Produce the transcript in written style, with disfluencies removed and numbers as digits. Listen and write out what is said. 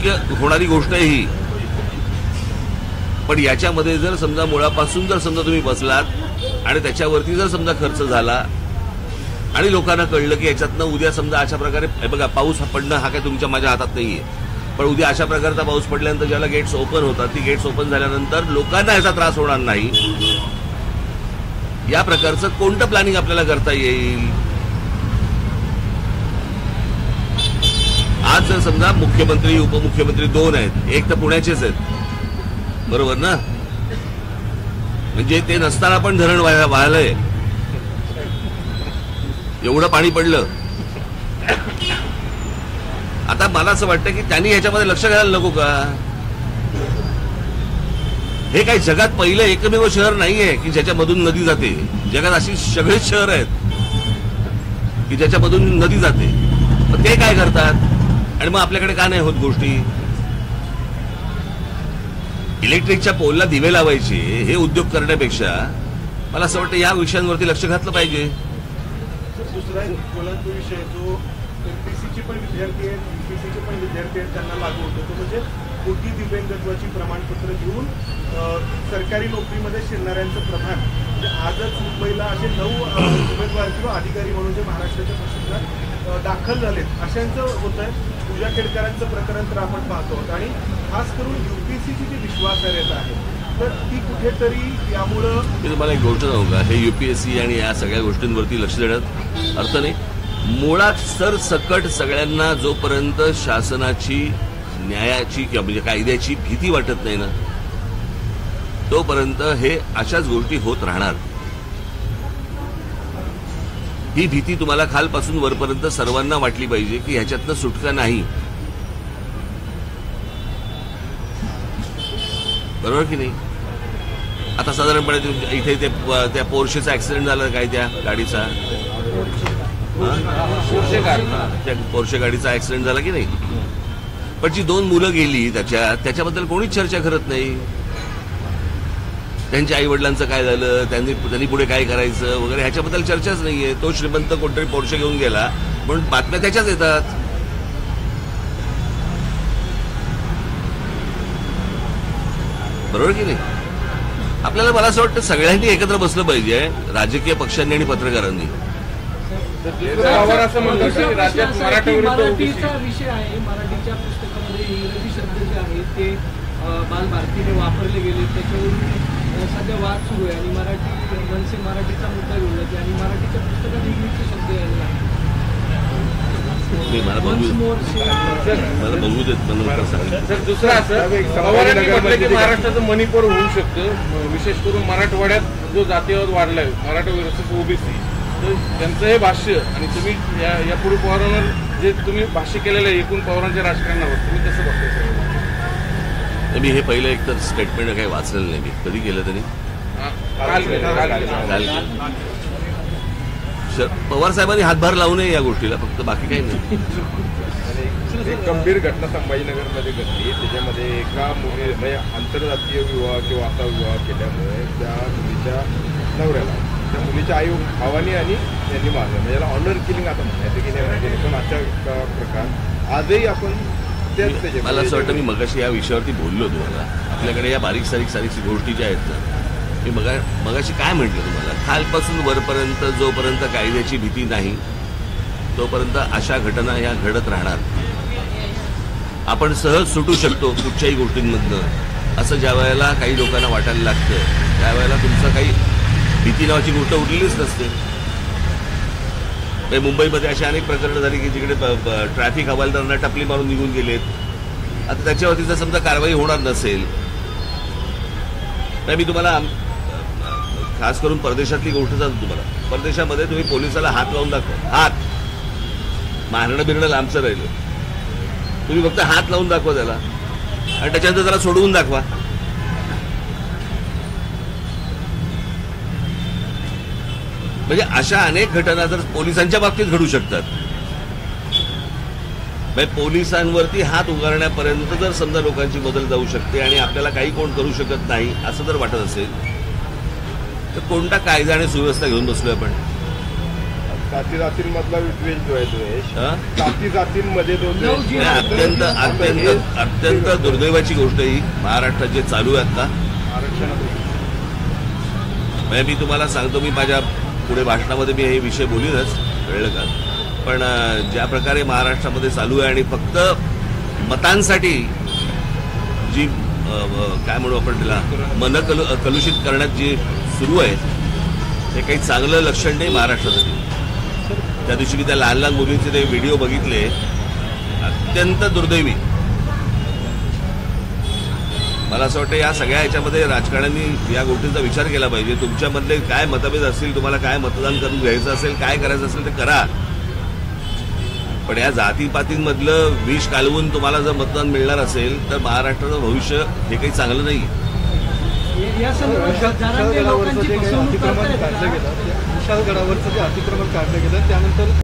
शक्य होणारी गोष्ट आहे ही. पण याच्यामध्ये जर समजा मुळापासून जर समजा तुम्ही बसलात आणि त्याच्यावरती जर समजा खर्च झाला आणि लोकांना कळलं की याच्यातनं उद्या समजा अशा प्रकारे बघा पाऊस पडणं हा काय तुमच्या माझ्या हातात नाहीये, पण उद्या अशा प्रकारचा पाऊस पडल्यानंतर ज्याला गेट्स ओपन होतात ती गेट्स ओपन झाल्यानंतर लोकांना याचा त्रास होणार नाही. या प्रकारचं कोणतं प्लॅनिंग आपल्याला करता येईल? आज जर समजा मुख्यमंत्री उपमुख्यमंत्री दोन आहेत, एक तर पुण्याचेच आहेत, बरोबर ना? म्हणजे ते नसताना पण धरण वाहलंय, एवढं पाणी पडलं. आता मला असं वाटतं की त्यांनी ह्याच्यामध्ये लक्ष घालायला नको का? हे काही जगात पहिलं एकमेव शहर नाहीये की ज्याच्यामधून नदी जाते. जगात अशी सगळेच शहर आहेत की ज्याच्यामधून नदी जाते. मग ते काय करतात आणि मग आपल्याकडे का नाही होत गोष्टी? इलेक्ट्रिकच्या पोलला दिवे लावायचे हे उद्योग करण्यापेक्षा मला असं वाटतं या विषयांवरती लक्ष घातलं पाहिजे. दुसरा विषय जो एमपीसीचे पण विद्यार्थी आहेत, यूपीसीचे पण विद्यार्थी आहेत, त्यांना लागू होतो तो म्हणजे मोठी दिव्यांगत्वाची प्रमाणपत्र घेऊन सरकारी नोकरीमध्ये शिरणाऱ्यांचं प्रमाण. म्हणजे आजच मुंबईला असे 9 उमेदवार किंवा अधिकारी म्हणून जे महाराष्ट्राच्या प्रशासनात दाखल झालेत अशांचं होत आहे. पूजा खेडकरांचं प्रकरण तर आपण पाहतो आणि खास करून यूपीएससीची जी विश्वासार्हता आहे तर ती कुठेतरी यामुळं. मी तुम्हाला एक गोष्ट सांगू का, हे यूपीएससी आणि या सगळ्या गोष्टींवरती लक्ष देण्यात अर्थ नाही. मुळात सरसकट सगळ्यांना जोपर्यंत शासनाची न्यायाची किंवा म्हणजे कायद्याची भीती वाटत नाही ना तोपर्यंत हे अशाच गोष्टी होत राहणार. ही भीती तुम्हाला खालपासून वरपर्यंत सर्वांना वाटली पाहिजे की ह्याच्यातनं सुटका नाही. बरोबर की नाही? आता साधारणपणे इथे त्या पोर्शेचा ऍक्सिडेंट झाला काय, त्या गाडीचा त्या पोर्शे गाडीचा ऍक्सिडेंट झाला की नाही? पण जी 2 मुलं गेली त्याच्याबद्दल कोणीच चर्चा करत नाही. त्यांच्या आई वडिलांचं काय झालं, त्यांनी पुढे काय करायचं वगैरे ह्याच्याबद्दल चर्चाच नाहीये. तो श्रीमंत कोणतरी पोर्शे घेऊन गेला म्हणून बातम्या त्याच्याच येतात. बरोबर की नाही? आपल्याला मला असं वाटतं सगळ्यांनी एकत्र बसलं पाहिजे, राजकीय पक्षांनी आणि पत्रकारांनी. मराठीचा विषय आहे. मराठीच्या पुस्तकामध्ये इंग्रजी शब्द जे आहेत ते बालभारतीने वापरले गेले, त्याच्यावरून सध्या वाद सुरू आहे आणि मनसे मराठीचा मुद्दा घेऊन जाते आणि मराठीच्या पुस्तकात इंग्लिशचे शब्द यायला लागले. मला बघू देत नंतर सांगितलं. सर दुसरं असं पवारांनी म्हटलं की महाराष्ट्राचं मणिपूर होऊ शकतं, विशेष करून मराठवाड्यात जो जातीयवाद वाढलाय मराठा वर्सेस ओबीसी, तर त्यांचं हे भाष्य आणि तुम्ही यापूर्वी पवारांवर जे तुम्ही भाष्य केलेलं आहे एकूण पवारांच्या राजकारणावर तुम्ही कसं बघताय? मी हे पहिलं एक तर स्टेटमेंट काही वाचलेलं नाही. मी कधी केलं तरी पवार साहेबांनी हातभार लावू नये या गोष्टीला, फक्त बाकी काही नाही. एक गंभीर घटना संभाजीनगरमध्ये घडली. त्याच्यामध्ये एका मुली म्हणजे आंतरजातीय विवाह किंवा असा विवाह केल्यामुळे त्या मुलीच्या नवऱ्याला त्या मुलीच्या आई भावानी आणि यांनी मारलं. म्हणजे याला ऑनर किलिंग आता म्हणायचं की नाही, पण अशा प्रकार आजही आपण मला असं वाटतं मी मगाशी या विषयावरती बोललो तुम्हाला. आपल्याकडे या बारीक सारीक गोष्टी ज्या आहेत ना, मी मगाशी काय म्हटलं तुम्हाला, खालपासून वरपर्यंत जोपर्यंत कायद्याची भीती नाही तोपर्यंत अशा घटना या घडत राहणार. आपण सहज सुटू शकतो कुठच्याही गोष्टींमधनं असं ज्या वेळेला काही लोकांना वाटायला लागतं त्यावेळेला तुमचं काही भीती नावाची गोष्ट उरलेलीच नसते. मुंबईमध्ये अशी अनेक प्रकरणं झाली की जिकडे ट्रॅफिक हवालदारांना टपली मारून निघून गेलेत. आता त्याच्यावरती जर समजा कारवाई होणार नसेल तर मी तुम्हाला खास करून परदेशातली गोष्ट सांगतो तुम्हाला. परदेशामध्ये तुम्ही पोलिसाला हात लावून दाखवा, हात मारणं बिरणं लांबचं राहिलं, तुम्ही फक्त हात लावून दाखवा त्याला आणि त्याच्यानंतर त्याला सोडवून दाखवा. म्हणजे अशा अनेक घटना जर पोलिसांच्या बाबतीत घडू शकतात. पोलिसांवरती हात उगारण्यापर्यंत जर समजा लोकांची बदल जाऊ शकते आणि आपल्याला काही कोण करू शकत नाही असं जर वाटत असेल तर कोणता कायदा आणि सुव्यवस्था घेऊन बसलोय आपण? जाती जातींमधला विद्वेष जो आहे द्वेष हा? जाती जातींमध्ये जो द्वेष जी- नाही, अत्यंत अत्यंत अत्यंत दुर्दैवाची गोष्ट ही महाराष्ट्रात जे चालू आहे आता. म्हणजे मी तुम्हाला सांगतो, मी माझ्या पुढे भाषणामध्ये मी हे विषय बोलीनच, कळलं का? पण ज्या प्रकारे महाराष्ट्रामध्ये चालू आहे आणि फक्त मतांसाठी जी काय म्हणू आपण तिला मन कलुषित करण्यात जी सुरू आहे, हे काही चांगलं लक्षण नाही महाराष्ट्रासाठी. त्या दिवशी मी त्या लहान लहान मुलींचे ते व्हिडिओ बघितले, अत्यंत दुर्दैवी. मला असं वाटतं या सगळ्या ह्याच्यामध्ये राजकारण्यांनी या गोष्टींचा विचार केला पाहिजे. तुमच्यामधले काय मतभेद असतील, तुम्हाला काय मतदान करून घ्यायचं असेल, काय करायचं असेल ते करा, पण या जातीपातींमधलं विष कालवून तुम्हाला जर मतदान मिळणार असेल तर महाराष्ट्राचं भविष्य हे काही चांगलं नाही. या संदर्भात जरांगे लोकांची फसवणूक करतायत का? विशालगडावरचं जे अतिक्रमण काढलं गेलं त्यानंतर